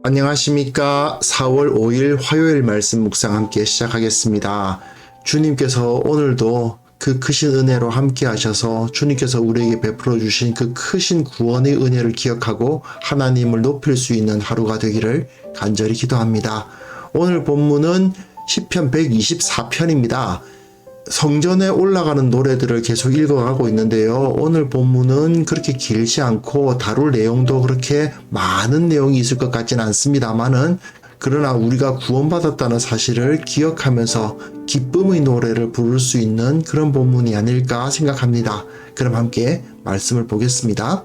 안녕하십니까. 4월 5일 화요일 말씀 묵상 함께 시작하겠습니다. 주님께서 오늘도 그 크신 은혜로 함께 하셔서 주님께서 우리에게 베풀어 주신 그 크신 구원의 은혜를 기억하고 하나님을 높일 수 있는 하루가 되기를 간절히 기도합니다. 오늘 본문은 시편 124편입니다. 성전에 올라가는 노래들을 계속 읽어가고 있는데요. 오늘 본문은 그렇게 길지 않고 다룰 내용도 그렇게 많은 내용이 있을 것 같지는 않습니다만은 그러나 우리가 구원받았다는 사실을 기억하면서 기쁨의 노래를 부를 수 있는 그런 본문이 아닐까 생각합니다. 그럼 함께 말씀을 보겠습니다.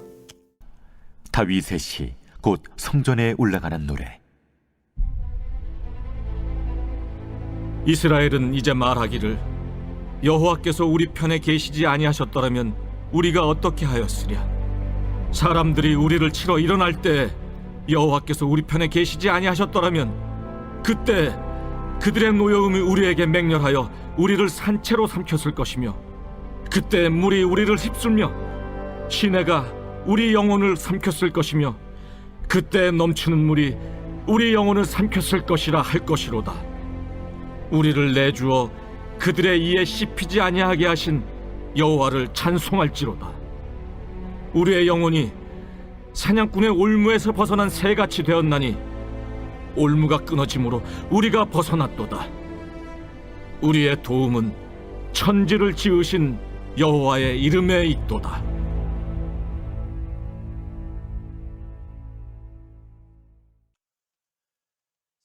다윗의 시, 곧 성전에 올라가는 노래. 이스라엘은 이제 말하기를 여호와께서 우리 편에 계시지 아니하셨더라면 우리가 어떻게 하였으랴. 사람들이 우리를 치러 일어날 때 여호와께서 우리 편에 계시지 아니하셨더라면 그때 그들의 노여움이 우리에게 맹렬하여 우리를 산채로 삼켰을 것이며 그때 물이 우리를 휩쓸며 시내가 우리 영혼을 삼켰을 것이며 그때 넘치는 물이 우리 영혼을 삼켰을 것이라 할 것이로다. 우리를 내주어 그들의 이에 씹히지 아니하게 하신 여호와를 찬송할지로다. 우리의 영혼이 사냥꾼의 올무에서 벗어난 새같이 되었나니 올무가 끊어짐으로 우리가 벗어났도다. 우리의 도움은 천지를 지으신 여호와의 이름에 있도다.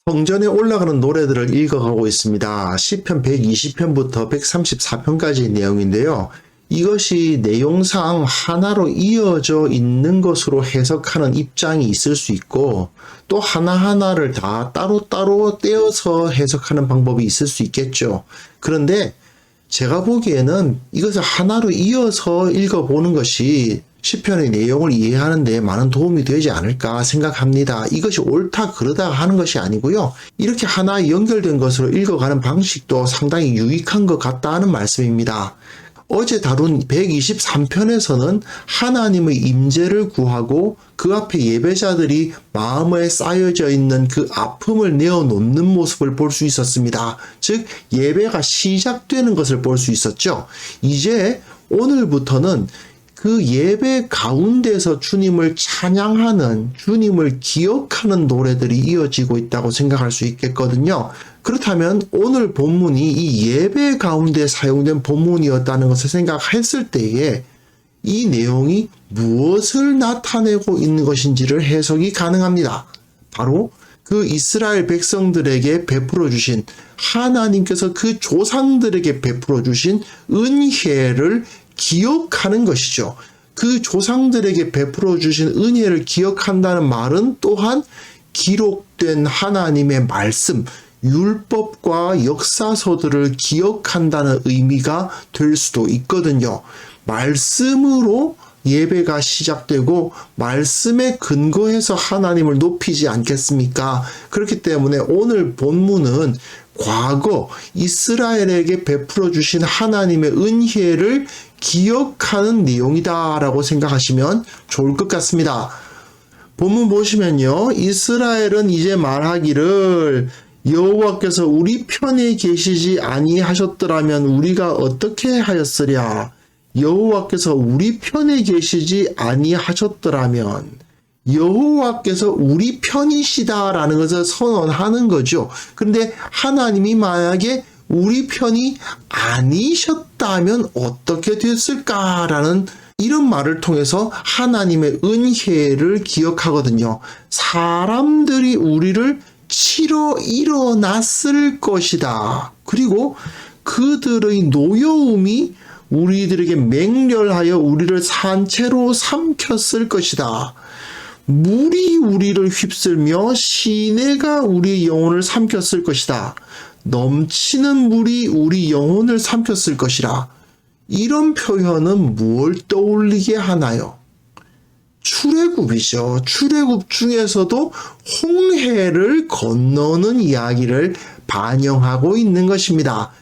성전에 올라가는 노래들을 읽어가고 있습니다. 시편 120편부터 134편까지의 내용인데요. 이것이 내용상 하나로 이어져 있는 것으로 해석하는 입장이 있을 수 있고 또 하나하나를 다 따로따로 떼어서 해석하는 방법이 있을 수 있겠죠. 그런데 제가 보기에는 이것을 하나로 이어서 읽어보는 것이 시편의 내용을 이해하는 데 많은 도움이 되지 않을까 생각합니다. 이것이 옳다 그르다 하는 것이 아니고요. 이렇게 하나 연결된 것으로 읽어가는 방식도 상당히 유익한 것 같다 하는 말씀입니다. 어제 다룬 123편에서는 하나님의 임재를 구하고 그 앞에 예배자들이 마음에 쌓여져 있는 그 아픔을 내어놓는 모습을 볼 수 있었습니다. 즉 예배가 시작되는 것을 볼 수 있었죠. 이제 오늘부터는 그 예배 가운데서 주님을 찬양하는, 주님을 기억하는 노래들이 이어지고 있다고 생각할 수 있겠거든요. 그렇다면 오늘 본문이 이 예배 가운데 사용된 본문이었다는 것을 생각했을 때에 이 내용이 무엇을 나타내고 있는 것인지를 해석이 가능합니다. 바로 그 이스라엘 백성들에게 베풀어 주신 하나님께서 그 조상들에게 베풀어 주신 은혜를 기억하는 것이죠. 그 조상들에게 베풀어 주신 은혜를 기억한다는 말은 또한 기록된 하나님의 말씀, 율법과 역사서들을 기억한다는 의미가 될 수도 있거든요. 말씀으로 예배가 시작되고 말씀에 근거해서 하나님을 높이지 않겠습니까? 그렇기 때문에 오늘 본문은 과거 이스라엘에게 베풀어 주신 하나님의 은혜를 기억하는 내용이다라고 생각하시면 좋을 것 같습니다. 본문 보시면요. 이스라엘은 이제 말하기를 여호와께서 우리 편에 계시지 아니하셨더라면 우리가 어떻게 하였으랴. 여호와께서 우리 편에 계시지 아니하셨더라면 여호와께서 우리 편이시다라는 것을 선언하는 거죠. 그런데 하나님이 만약에 우리 편이 아니셨다면 어떻게 됐을까라는 이런 말을 통해서 하나님의 은혜를 기억하거든요. 사람들이 우리를 치러 일어났을 것이다. 그리고 그들의 노여움이 우리들에게 맹렬하여 우리를 산채로 삼켰을 것이다. 물이 우리를 휩쓸며 시내가 우리 영혼을 삼켰을 것이다. 넘치는 물이 우리 영혼을 삼켰을 것이라. 이런 표현은 뭘 떠올리게 하나요? 출애굽이죠. 출애굽 중에서도 홍해를 건너는 이야기를 반영하고 있는 것입니다.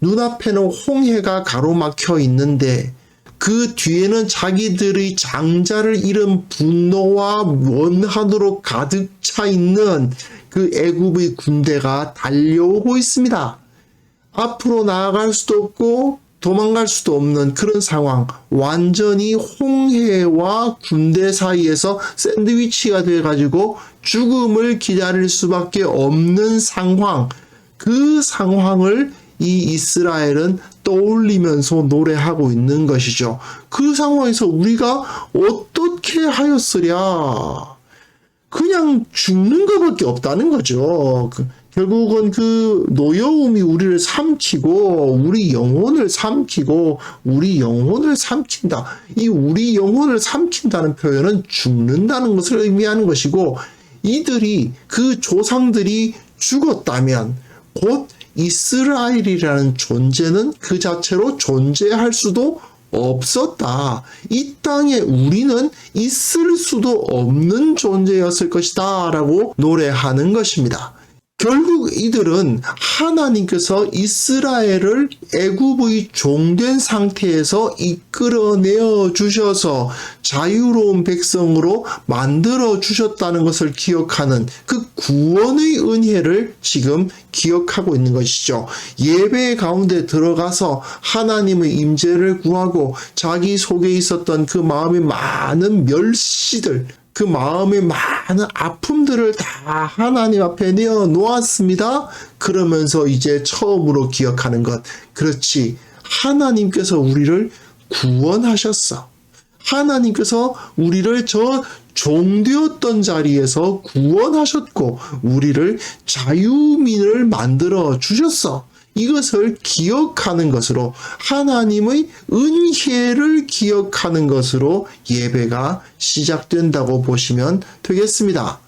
눈앞에는 홍해가 가로막혀 있는데 그 뒤에는 자기들의 장자를 잃은 분노와 원한으로 가득 차 있는 그 애굽의 군대가 달려오고 있습니다. 앞으로 나아갈 수도 없고 도망갈 수도 없는 그런 상황, 완전히 홍해와 군대 사이에서 샌드위치가 돼가지고 죽음을 기다릴 수밖에 없는 상황, 그 상황을 이 이스라엘은 떠올리면서 노래하고 있는 것이죠. 그 상황에서 우리가 어떻게 하였으랴? 그냥 죽는 것밖에 없다는 거죠. 결국은 그 노여움이 우리를 삼키고 우리 영혼을 삼키고 우리 영혼을 삼킨다. 이 우리 영혼을 삼킨다는 표현은 죽는다는 것을 의미하는 것이고, 이들이 그 조상들이 죽었다면 곧 이스라엘이라는 존재는 그 자체로 존재할 수도 없었다. 이 땅에 우리는 있을 수도 없는 존재였을 것이다 라고 노래하는 것입니다. 결국 이들은 하나님께서 이스라엘을 애굽의 종된 상태에서 이끌어내어 주셔서 자유로운 백성으로 만들어 주셨다는 것을 기억하는 그 구원의 은혜를 지금 기억하고 있는 것이죠. 예배 가운데 들어가서 하나님의 임재를 구하고 자기 속에 있었던 그 마음의 많은 멸시들, 그 마음의 많은 아픔들을 다 하나님 앞에 내어놓았습니다. 그러면서 이제 처음으로 기억하는 것. 그렇지. 하나님께서 우리를 구원하셨어. 하나님께서 우리를 저 종되었던 자리에서 구원하셨고 우리를 자유민을 만들어 주셨어. 이것을 기억하는 것으로, 하나님의 은혜를 기억하는 것으로 예배가 시작된다고 보시면 되겠습니다.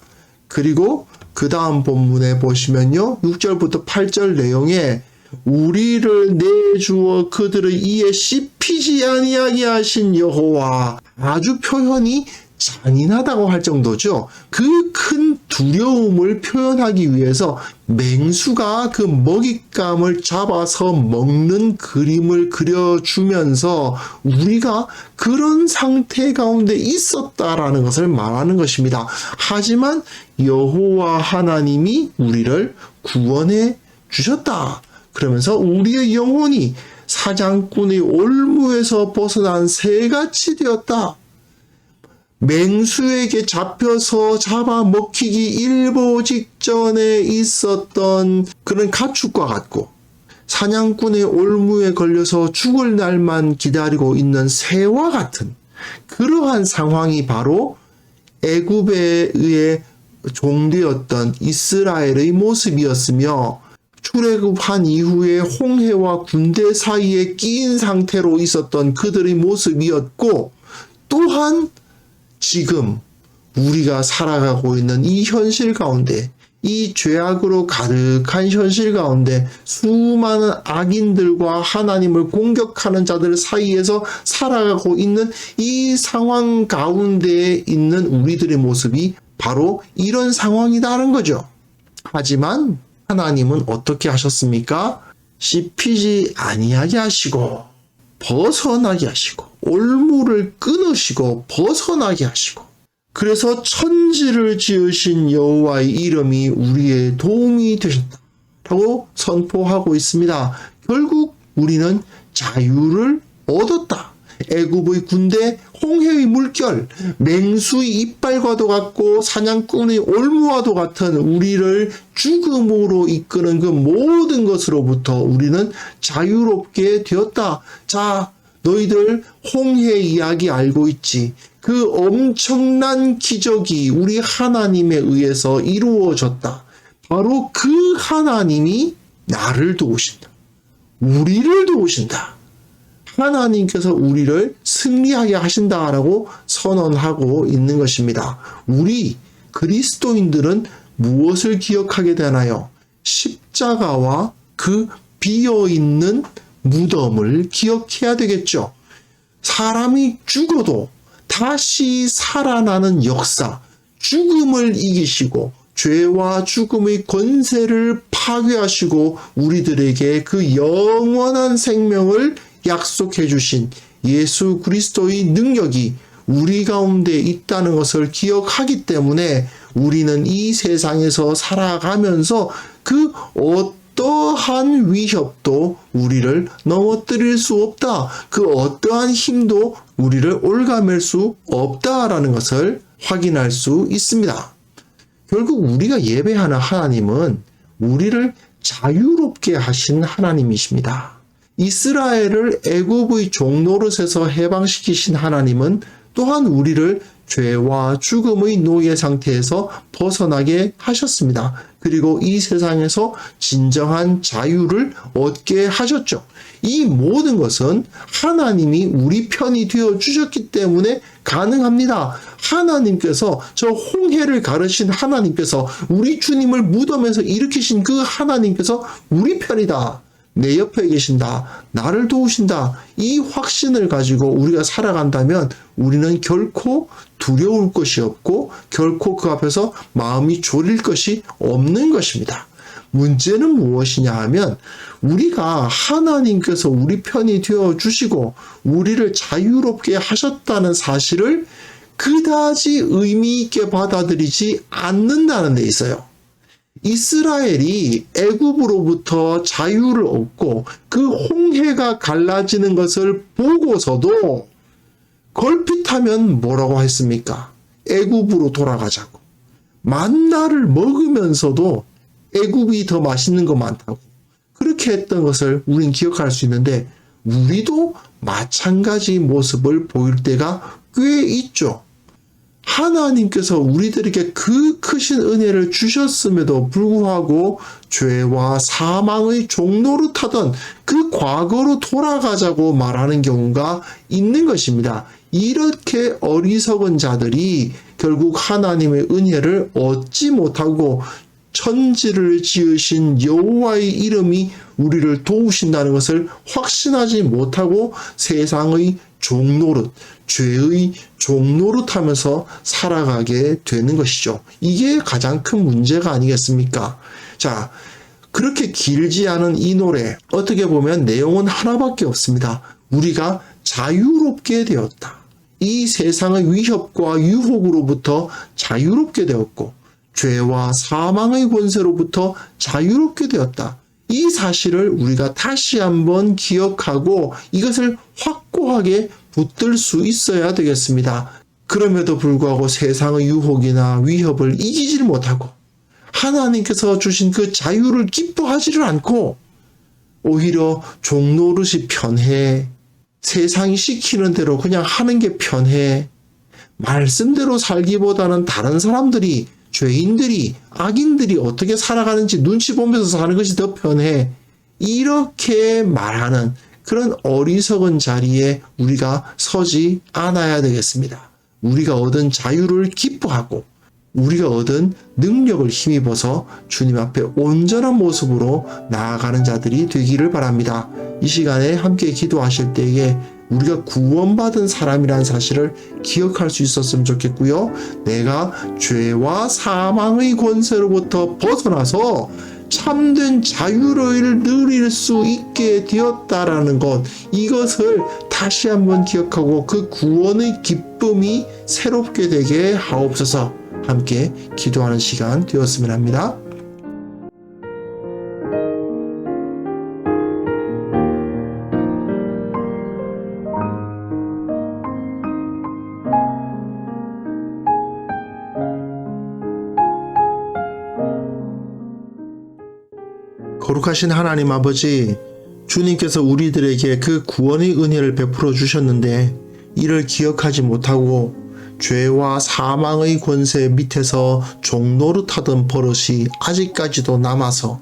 그리고 그 다음 본문에 보시면요, 6절부터 8절 내용에 우리를 내주어 그들의 이에 씹히지 아니하게 하신 여호와, 아주 표현이 잔인하다고 할 정도죠. 그 큰 두려움을 표현하기 위해서 맹수가 그 먹잇감을 잡아서 먹는 그림을 그려주면서 우리가 그런 상태 가운데 있었다라는 것을 말하는 것입니다. 하지만 여호와 하나님이 우리를 구원해 주셨다. 그러면서 우리의 영혼이 사냥꾼의 올무에서 벗어난 새같이 되었다. 맹수에게 잡혀서 잡아먹히기 일보 직전에 있었던 그런 가축과 같고, 사냥꾼의 올무에 걸려서 죽을 날만 기다리고 있는 새와 같은 그러한 상황이 바로 애굽에 의해 종되었던 이스라엘의 모습이었으며, 출애굽한 이후에 홍해와 군대 사이에 끼인 상태로 있었던 그들의 모습이었고, 또한 지금 우리가 살아가고 있는 이 현실 가운데, 이 죄악으로 가득한 현실 가운데 수많은 악인들과 하나님을 공격하는 자들 사이에서 살아가고 있는 이 상황 가운데에 있는 우리들의 모습이 바로 이런 상황이다라는 거죠. 하지만 하나님은 어떻게 하셨습니까? 씹히지 아니하게 하시고 벗어나게 하시고 올무를 끊으시고 벗어나게 하시고, 그래서 천지를 지으신 여호와의 이름이 우리의 도움이 되셨다라고 선포하고 있습니다. 결국 우리는 자유를 얻었다. 애굽의 군대, 홍해의 물결, 맹수의 이빨과도 같고 사냥꾼의 올무와도 같은 우리를 죽음으로 이끄는 그 모든 것으로부터 우리는 자유롭게 되었다. 자, 너희들 홍해 이야기 알고 있지? 그 엄청난 기적이 우리 하나님에 의해서 이루어졌다. 바로 그 하나님이 나를 도우신다. 우리를 도우신다. 하나님께서 우리를 승리하게 하신다라고 선언하고 있는 것입니다. 우리 그리스도인들은 무엇을 기억하게 되나요? 십자가와 그 비어있는 무덤을 기억해야 되겠죠. 사람이 죽어도 다시 살아나는 역사, 죽음을 이기시고 죄와 죽음의 권세를 파괴하시고 우리들에게 그 영원한 생명을 약속해 주신 예수 그리스도의 능력이 우리 가운데 있다는 것을 기억하기 때문에 우리는 이 세상에서 살아가면서 그 어떠한 위협도 우리를 넘어뜨릴 수 없다. 그 어떠한 힘도 우리를 올가맬 수 없다라는 것을 확인할 수 있습니다. 결국 우리가 예배하는 하나님은 우리를 자유롭게 하신 하나님이십니다. 이스라엘을 애굽의 종노릇에서 해방시키신 하나님은 또한 우리를 죄와 죽음의 노예 상태에서 벗어나게 하셨습니다. 그리고 이 세상에서 진정한 자유를 얻게 하셨죠. 이 모든 것은 하나님이 우리 편이 되어 주셨기 때문에 가능합니다. 하나님께서 저 홍해를 가르신 하나님께서 우리 주님을 무덤에서 일으키신 그 하나님께서 우리 편이다. 내 옆에 계신다. 나를 도우신다. 이 확신을 가지고 우리가 살아간다면 우리는 결코 두려울 것이 없고 결코 그 앞에서 마음이 졸일 것이 없는 것입니다. 문제는 무엇이냐 하면 우리가 하나님께서 우리 편이 되어 주시고 우리를 자유롭게 하셨다는 사실을 그다지 의미 있게 받아들이지 않는다는 데 있어요. 이스라엘이 애굽으로부터 자유를 얻고 그 홍해가 갈라지는 것을 보고서도 걸핏하면 뭐라고 했습니까? 애굽으로 돌아가자고. 만나를 먹으면서도 애굽이 더 맛있는 거 많다고. 그렇게 했던 것을 우린 기억할 수 있는데 우리도 마찬가지 모습을 보일 때가 꽤 있죠. 하나님께서 우리들에게 그 크신 은혜를 주셨음에도 불구하고 죄와 사망의 종노릇하던 그 과거로 돌아가자고 말하는 경우가 있는 것입니다. 이렇게 어리석은 자들이 결국 하나님의 은혜를 얻지 못하고 천지를 지으신 여호와의 이름이 우리를 도우신다는 것을 확신하지 못하고 세상의 종노릇, 죄의 종노릇하면서 살아가게 되는 것이죠. 이게 가장 큰 문제가 아니겠습니까? 자, 그렇게 길지 않은 이 노래, 어떻게 보면 내용은 하나밖에 없습니다. 우리가 자유롭게 되었다. 이 세상의 위협과 유혹으로부터 자유롭게 되었고 죄와 사망의 권세로부터 자유롭게 되었다. 이 사실을 우리가 다시 한번 기억하고 이것을 확고하게 붙들 수 있어야 되겠습니다. 그럼에도 불구하고 세상의 유혹이나 위협을 이기질 못하고 하나님께서 주신 그 자유를 기뻐하지를 않고 오히려 종노릇이 편해, 세상이 시키는 대로 그냥 하는 게 편해, 말씀대로 살기보다는 다른 사람들이, 죄인들이, 악인들이 어떻게 살아가는지 눈치 보면서 사는 것이 더 편해, 이렇게 말하는 그런 어리석은 자리에 우리가 서지 않아야 되겠습니다. 우리가 얻은 자유를 기뻐하고 우리가 얻은 능력을 힘입어서 주님 앞에 온전한 모습으로 나아가는 자들이 되기를 바랍니다. 이 시간에 함께 기도하실 때에 우리가 구원받은 사람이라는 사실을 기억할 수 있었으면 좋겠고요. 내가 죄와 사망의 권세로부터 벗어나서 참된 자유를 누릴 수 있게 되었다라는 것, 이것을 다시 한번 기억하고 그 구원의 기쁨이 새롭게 되게 하옵소서. 함께 기도하는 시간 되었으면 합니다. 거룩하신 하나님 아버지, 주님께서 우리들에게 그 구원의 은혜를 베풀어 주셨는데 이를 기억하지 못하고 죄와 사망의 권세 밑에서 종노릇하던 버릇이 아직까지도 남아서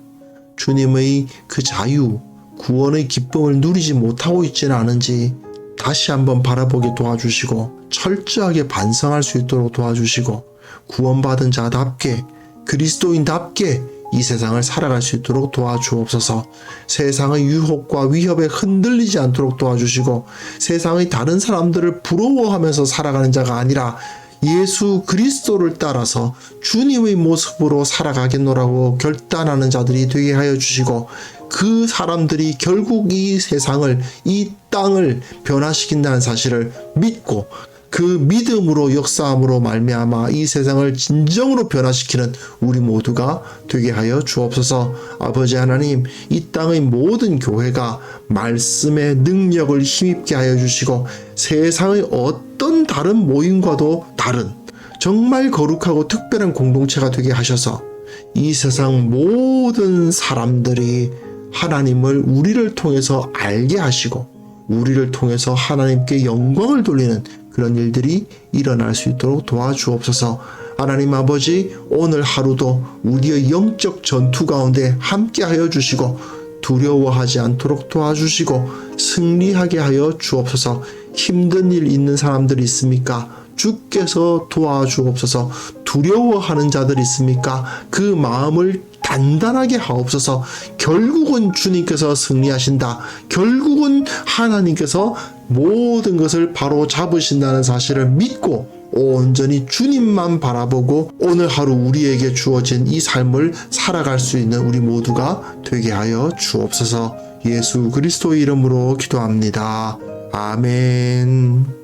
주님의 그 자유, 구원의 기쁨을 누리지 못하고 있지는 않은지 다시 한번 바라보게 도와주시고 철저하게 반성할 수 있도록 도와주시고 구원받은 자답게, 그리스도인답게 이 세상을 살아갈 수 있도록 도와주옵소서. 세상의 유혹과 위협에 흔들리지 않도록 도와주시고 세상의 다른 사람들을 부러워하면서 살아가는 자가 아니라 예수 그리스도를 따라서 주님의 모습으로 살아가겠노라고 결단하는 자들이 되게 하여 주시고 그 사람들이 결국 이 세상을, 이 땅을 변화시킨다는 사실을 믿고 그 믿음으로 역사함으로 말미암아 이 세상을 진정으로 변화시키는 우리 모두가 되게 하여 주옵소서. 아버지 하나님, 이 땅의 모든 교회가 말씀의 능력을 힘입게 하여 주시고 세상의 어떤 다른 모임과도 다른 정말 거룩하고 특별한 공동체가 되게 하셔서 이 세상 모든 사람들이 하나님을 우리를 통해서 알게 하시고 우리를 통해서 하나님께 영광을 돌리는 그런 일들이 일어날 수 있도록 도와주옵소서. 하나님 아버지, 오늘 하루도 우리의 영적 전투 가운데 함께 하여 주시고 두려워하지 않도록 도와주시고 승리하게 하여 주옵소서. 힘든 일 있는 사람들이 있습니까? 주께서 도와주옵소서. 두려워하는 자들 있습니까? 그 마음을 단단하게 하옵소서. 결국은 주님께서 승리하신다. 결국은 하나님께서 모든 것을 바로 잡으신다는 사실을 믿고 온전히 주님만 바라보고 오늘 하루 우리에게 주어진 이 삶을 살아갈 수 있는 우리 모두가 되게 하여 주옵소서. 예수 그리스도의 이름으로 기도합니다. 아멘.